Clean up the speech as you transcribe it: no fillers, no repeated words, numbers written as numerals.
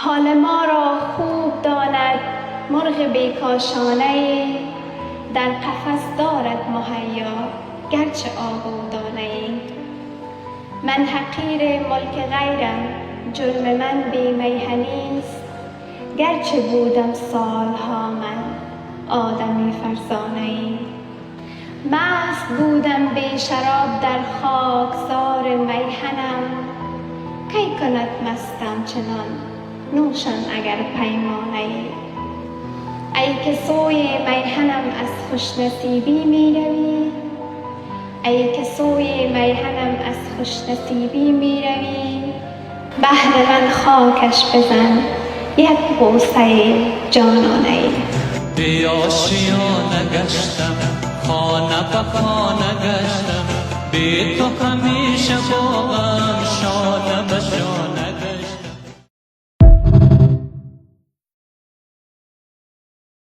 حال ما را خوب داند مرغ بیکاشانه، در قفس دارد مهیا گرچه آهودانه. من حقیر ملک غیرم، جرم من بی میهنیست، گرچه بودم سالها من آدمی فرزانه. مست بودم بی شراب در خاکسار میهنم، کی کند مستم چنان نوشم اگر پیمانه. ای که سوی میهنم از خوش نصیبی می روی، ای که سوی میهنم از خوش نصیبی می روی، بهر من خاکش بزن یک بوسه جانانه. بی آشیانه گشتم، خانه به خانه گشتم، بی تو همیشه با